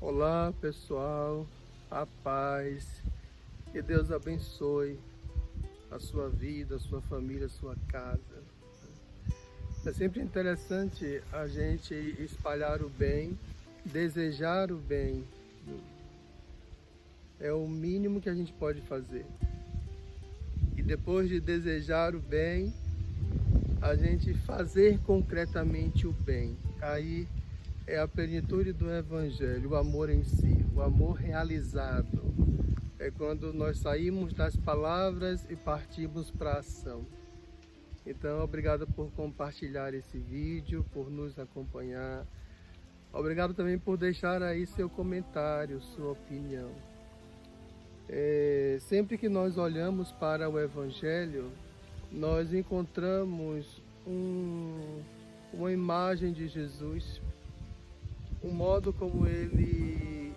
Olá pessoal, a paz, que Deus abençoe a sua vida, a sua família, a sua casa. É sempre interessante a gente espalhar o bem, desejar o bem. É o mínimo que a gente pode fazer. E depois de desejar o bem, a gente fazer concretamente o bem. Aí é a plenitude do Evangelho, o amor em si, o amor realizado. É quando nós saímos das palavras e partimos para a ação. Então, obrigado por compartilhar esse vídeo, por nos acompanhar. Obrigado também por deixar aí seu comentário, sua opinião. Sempre que nós olhamos para o Evangelho, nós encontramos uma imagem de Jesus, o modo como ele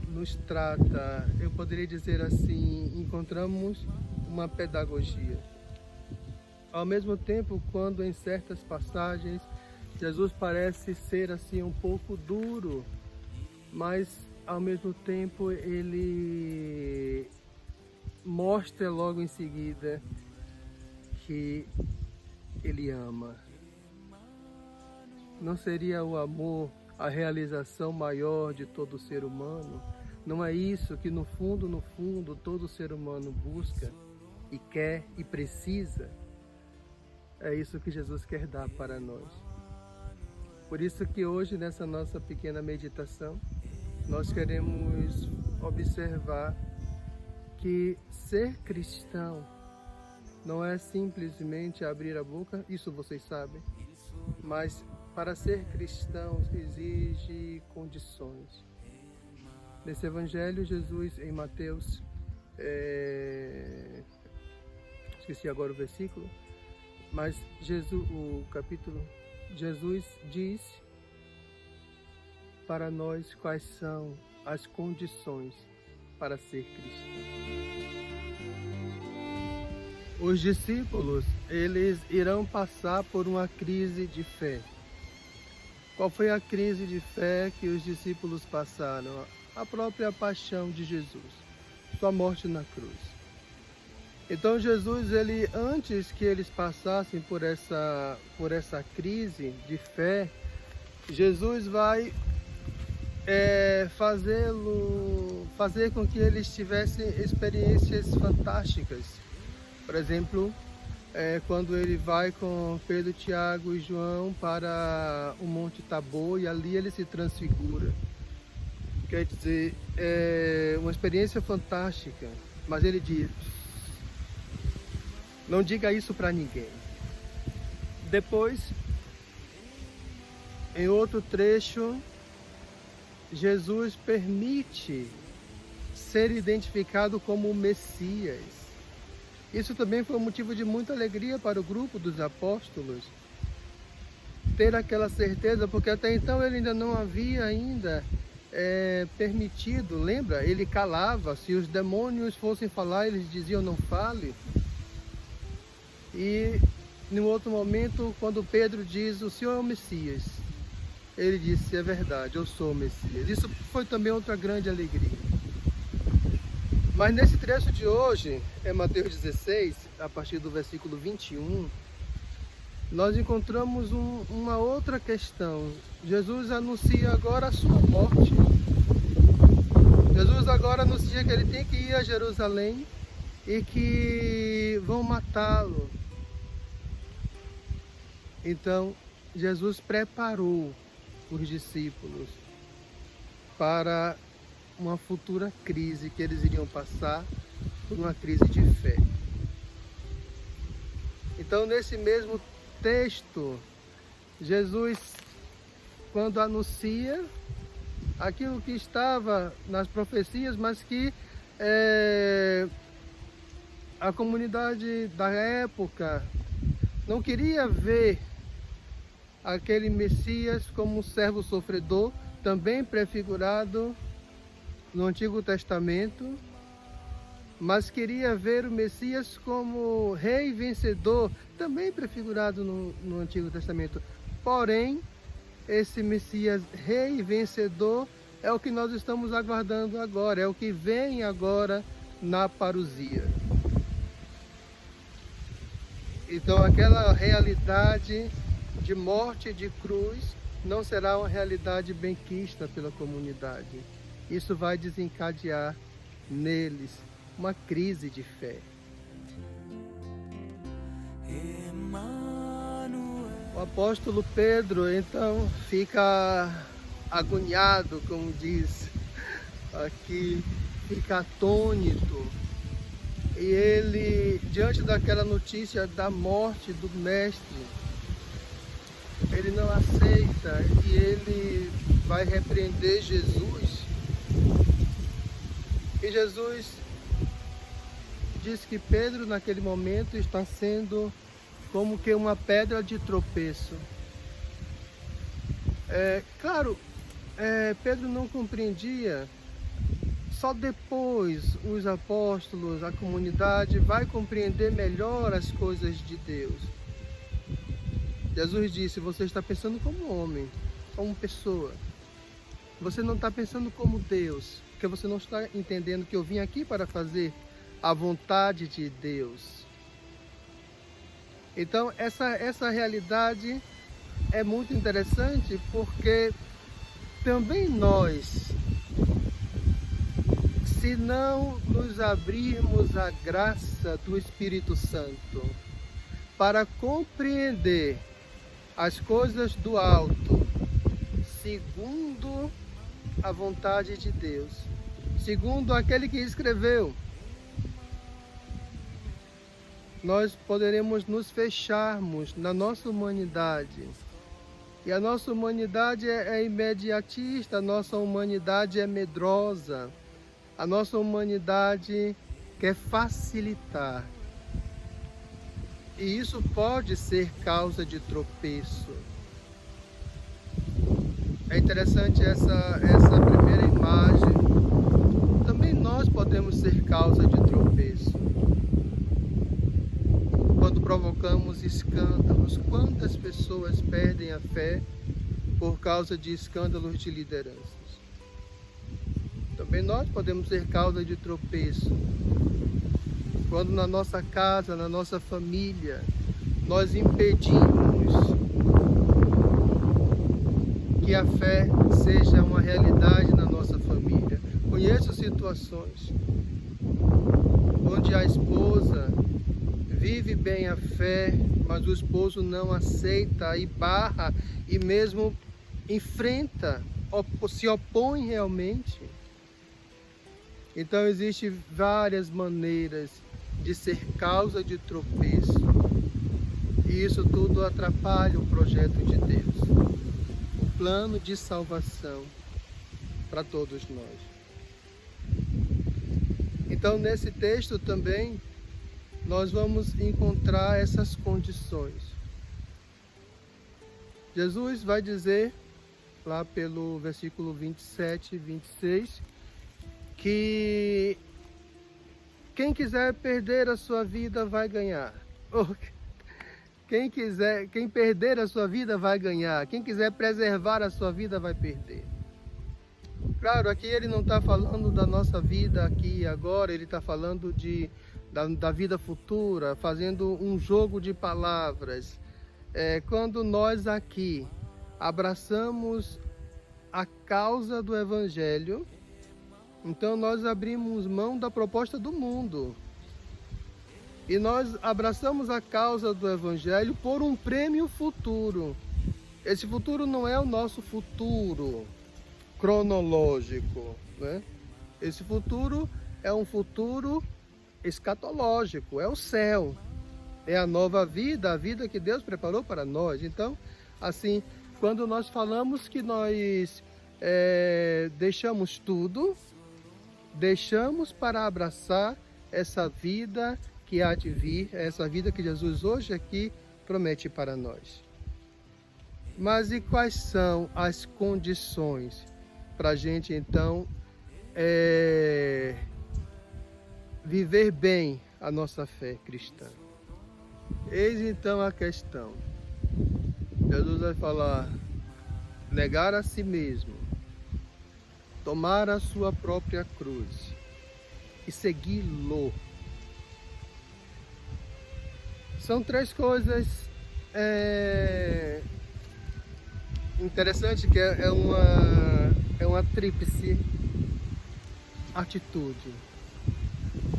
nos trata. Eu poderia dizer assim, encontramos uma pedagogia. Ao mesmo tempo, quando em certas passagens Jesus parece ser assim um pouco duro, mas ao mesmo tempo ele mostra logo em seguida que ele ama. Não seria o amor a realização maior de todo ser humano? Não é isso que no fundo, todo ser humano busca e quer e precisa? É isso que Jesus quer dar para nós. Por isso que hoje, nessa nossa pequena meditação, nós queremos observar que ser cristão não é simplesmente abrir a boca, isso vocês sabem, mas para ser cristão exige condições. Nesse Evangelho, Jesus, em Mateus, esqueci agora o versículo, mas Jesus diz para nós quais são as condições para ser cristão. Os discípulos, eles irão passar por uma crise de fé. Qual foi a crise de fé que os discípulos passaram? A própria paixão de Jesus, sua morte na cruz. Então Jesus, antes que eles passassem por essa crise de fé, Jesus vai fazer com que eles tivessem experiências fantásticas. Por exemplo, quando ele vai com Pedro, Tiago e João para o Monte Tabor, e ali ele se transfigura. Quer dizer, é uma experiência fantástica, mas ele diz: não diga isso para ninguém. Depois, em outro trecho, Jesus permite ser identificado como o Messias. Isso também foi um motivo de muita alegria para o grupo dos apóstolos, ter aquela certeza, porque até então ele ainda não havia permitido. Lembra? Ele calava. Se os demônios fossem falar, eles diziam: não fale. E em outro momento, quando Pedro diz: o Senhor é o Messias, ele disse: é verdade, eu sou o Messias. Isso foi também outra grande alegria. Mas nesse trecho de hoje, é Mateus 16, a partir do versículo 21, nós encontramos uma outra questão. Jesus anuncia agora a sua morte. Jesus agora anuncia que ele tem que ir a Jerusalém e que vão matá-lo. Então, Jesus preparou os discípulos para uma futura crise que eles iriam passar, por uma crise de fé. Então, nesse mesmo texto, Jesus, quando anuncia aquilo que estava nas profecias, mas que a comunidade da época não queria ver aquele Messias como um servo sofredor, também prefigurado no Antigo Testamento, mas queria ver o Messias como rei vencedor, também prefigurado no Antigo Testamento. Porém, esse Messias rei vencedor é o que nós estamos aguardando agora, é o que vem agora na parousia. Então aquela realidade de morte de cruz não será uma realidade benquista pela comunidade. Isso vai desencadear neles uma crise de fé. O apóstolo Pedro, então, fica agoniado, como diz aqui, fica atônito. E ele, diante daquela notícia da morte do mestre, ele não aceita e ele vai repreender Jesus. E Jesus diz que Pedro, naquele momento, está sendo como que uma pedra de tropeço. Claro, Pedro não compreendia. Só depois os apóstolos, a comunidade, vai compreender melhor as coisas de Deus. Jesus disse: você está pensando como homem, como pessoa. Você não está pensando como Deus, porque você não está entendendo que eu vim aqui para fazer a vontade de Deus. Então, essa realidade é muito interessante, porque também nós, se não nos abrirmos à graça do Espírito Santo para compreender as coisas do alto, segundo a vontade de Deus, segundo aquele que escreveu, nós poderemos nos fecharmos na nossa humanidade. E a nossa humanidade é imediatista, a nossa humanidade é medrosa, a nossa humanidade quer facilitar. E isso pode ser causa de tropeço. É interessante essa primeira imagem. Também nós podemos ser causa de tropeço. Quando provocamos escândalos, quantas pessoas perdem a fé por causa de escândalos de lideranças? Também nós podemos ser causa de tropeço. Quando na nossa casa, na nossa família, nós impedimos que a fé seja uma realidade na nossa família. Conheço situações onde a esposa vive bem a fé, mas o esposo não aceita e barra e mesmo enfrenta, se opõe realmente. Então existem várias maneiras de ser causa de tropeço. E isso tudo atrapalha o projeto de Deus, o plano de salvação para todos nós. Então nesse texto também nós vamos encontrar essas condições. Jesus vai dizer, lá pelo versículo 27 e 26, que quem quiser perder a sua vida vai ganhar. Quem perder a sua vida vai ganhar. Quem quiser preservar a sua vida vai perder. Claro, aqui ele não está falando da nossa vida aqui e agora, ele está falando da vida futura, fazendo um jogo de palavras. Quando nós aqui abraçamos a causa do Evangelho, então nós abrimos mão da proposta do mundo. E nós abraçamos a causa do Evangelho por um prêmio futuro. Esse futuro não é o nosso futuro cronológico, né? Esse futuro é um futuro escatológico, é o céu. É a nova vida, a vida que Deus preparou para nós. Então, assim, quando nós falamos que nós deixamos tudo, deixamos para abraçar essa vida que há de vir, essa vida que Jesus hoje aqui promete para nós. Mas e quais são as condições para a gente então viver bem a nossa fé cristã? Eis então a questão. Jesus vai falar: negar a si mesmo, tomar a sua própria cruz e segui-lo. São três coisas interessantes, que é uma tríplice atitude.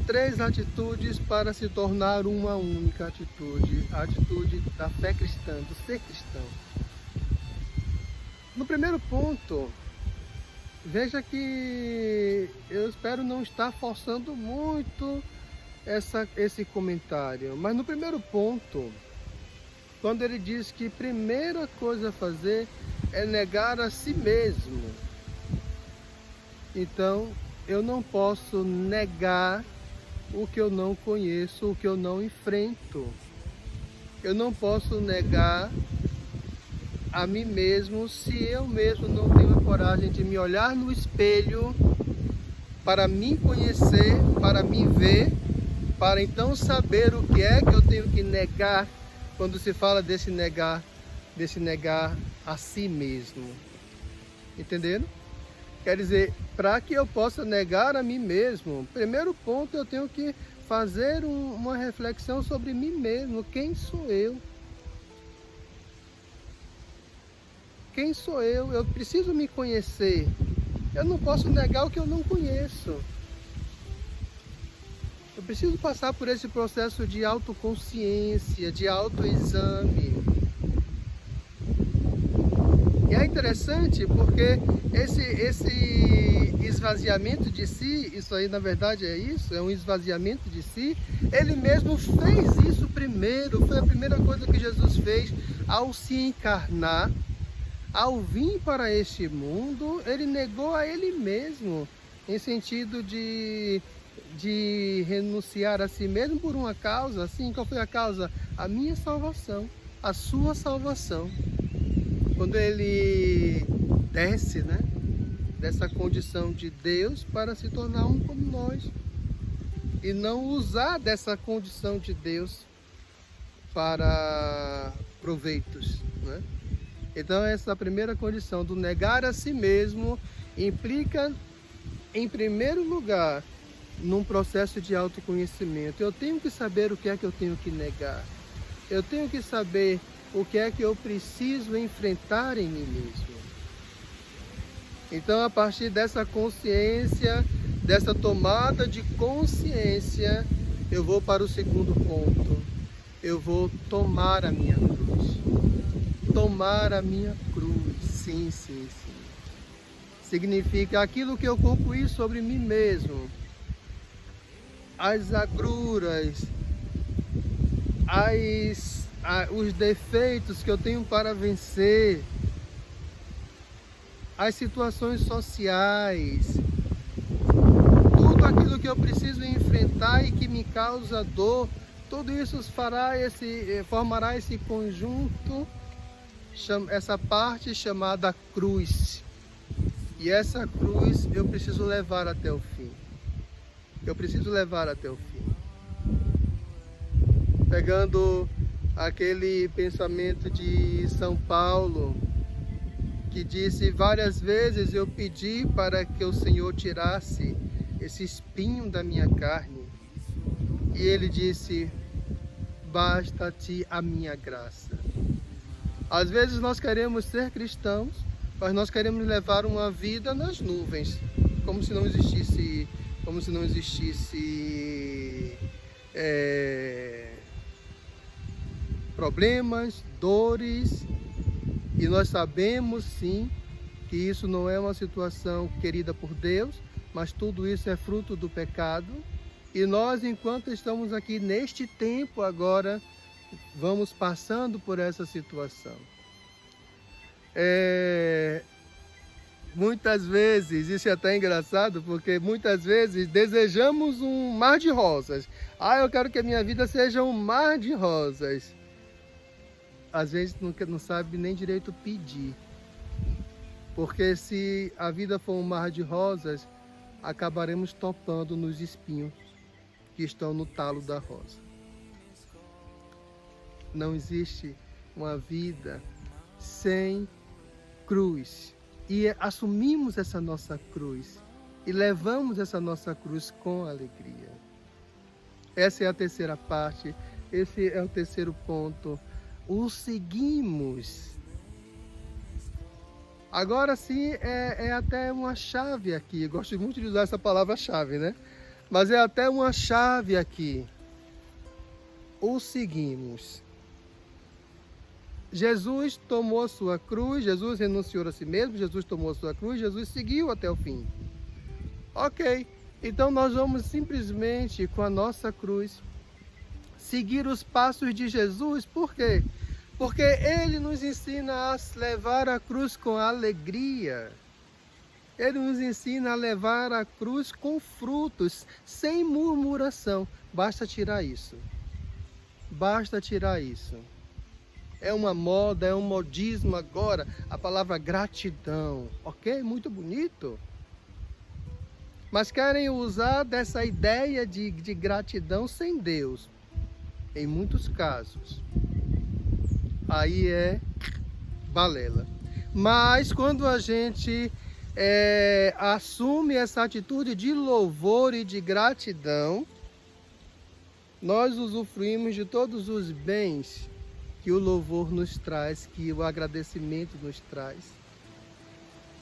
Três atitudes para se tornar uma única atitude, a atitude da fé cristã, do ser cristão. No primeiro ponto, veja que eu espero não estar forçando muito esse comentário, mas no primeiro ponto, quando ele diz que a primeira coisa a fazer é negar a si mesmo, então eu não posso negar o que eu não conheço, o que eu não enfrento. Eu não posso negar a mim mesmo se eu mesmo não tenho a coragem de me olhar no espelho para me conhecer, para me ver, para então saber o que é que eu tenho que negar quando se fala desse negar a si mesmo. Entenderam? Quer dizer, para que eu possa negar a mim mesmo, primeiro ponto eu tenho que fazer uma reflexão sobre mim mesmo. Quem sou eu? Quem sou eu? Eu preciso me conhecer. Eu não posso negar o que eu não conheço. Eu preciso passar por esse processo de autoconsciência, de autoexame. E é interessante porque esse esvaziamento de si, isso aí na verdade é isso, é um esvaziamento de si. Ele mesmo fez isso primeiro, foi a primeira coisa que Jesus fez ao se encarnar, ao vir para este mundo. Ele negou a ele mesmo, em sentido de renunciar a si mesmo por uma causa. Assim, qual foi a causa? A minha salvação, a sua salvação. Quando ele desce, né, dessa condição de Deus para se tornar um como nós, e não usar dessa condição de Deus para proveitos, né? Então essa primeira condição do negar a si mesmo implica, em primeiro lugar, num processo de autoconhecimento. Eu tenho que saber o que é que eu tenho que negar. Eu tenho que saber o que é que eu preciso enfrentar em mim mesmo. Então, a partir dessa consciência, dessa tomada de consciência, eu vou para o segundo ponto. Eu vou tomar a minha cruz. Tomar a minha cruz. Sim, sim, sim. Significa aquilo que eu concluí sobre mim mesmo. As agruras, os defeitos que eu tenho para vencer, as situações sociais, tudo aquilo que eu preciso enfrentar e que me causa dor, tudo isso formará esse conjunto, essa parte chamada cruz. E essa cruz eu preciso levar até o fim. Eu preciso levar até o fim. Pegando aquele pensamento de São Paulo, que disse: várias vezes eu pedi para que o Senhor tirasse esse espinho da minha carne, e ele disse: basta-te a minha graça. Às vezes nós queremos ser cristãos, mas nós queremos levar uma vida nas nuvens, como se não existisse problemas, dores, e nós sabemos sim que isso não é uma situação querida por Deus, mas tudo isso é fruto do pecado. E nós, enquanto estamos aqui neste tempo agora, vamos passando por essa situação. Muitas vezes, isso é até engraçado, porque muitas vezes desejamos um mar de rosas. Eu quero que a minha vida seja um mar de rosas. Às vezes não sabe nem direito pedir. Porque se a vida for um mar de rosas, acabaremos topando nos espinhos que estão no talo da rosa. Não existe uma vida sem cruz. e assumimos essa nossa cruz e levamos essa nossa cruz com alegria. Essa é a terceira parte, esse é o terceiro ponto. O seguimos. Agora sim, é até uma chave aqui. Eu gosto muito de usar essa palavra chave, né? Mas é até uma chave aqui. O seguimos. Jesus tomou a sua cruz, Jesus renunciou a si mesmo, Jesus tomou a sua cruz, Jesus seguiu até o fim. Ok, então nós vamos simplesmente com a nossa cruz seguir os passos de Jesus. Por quê? Porque Ele nos ensina a levar a cruz com alegria. Ele nos ensina a levar a cruz com frutos, sem murmuração. Basta tirar isso. Basta tirar isso. É uma moda, é um modismo agora, a palavra gratidão. Ok? Muito bonito. Mas querem usar dessa ideia de gratidão sem Deus. Em muitos casos. Aí é balela. Mas quando a gente assume essa atitude de louvor e de gratidão, nós usufruímos de todos os bens que o louvor nos traz, que o agradecimento nos traz.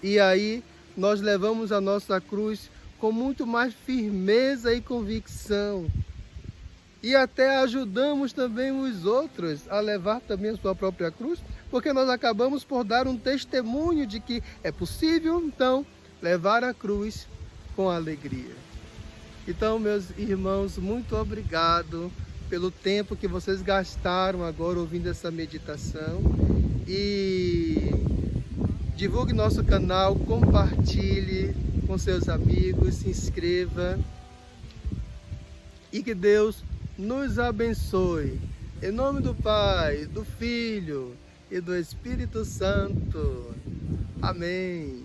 E aí nós levamos a nossa cruz com muito mais firmeza e convicção. E até ajudamos também os outros a levar também a sua própria cruz, porque nós acabamos por dar um testemunho de que é possível, então, levar a cruz com alegria. Então, meus irmãos, muito obrigado pelo tempo que vocês gastaram agora ouvindo essa meditação. E divulgue nosso canal, compartilhe com seus amigos, se inscreva. E que Deus nos abençoe. Em nome do Pai, do Filho e do Espírito Santo. Amém.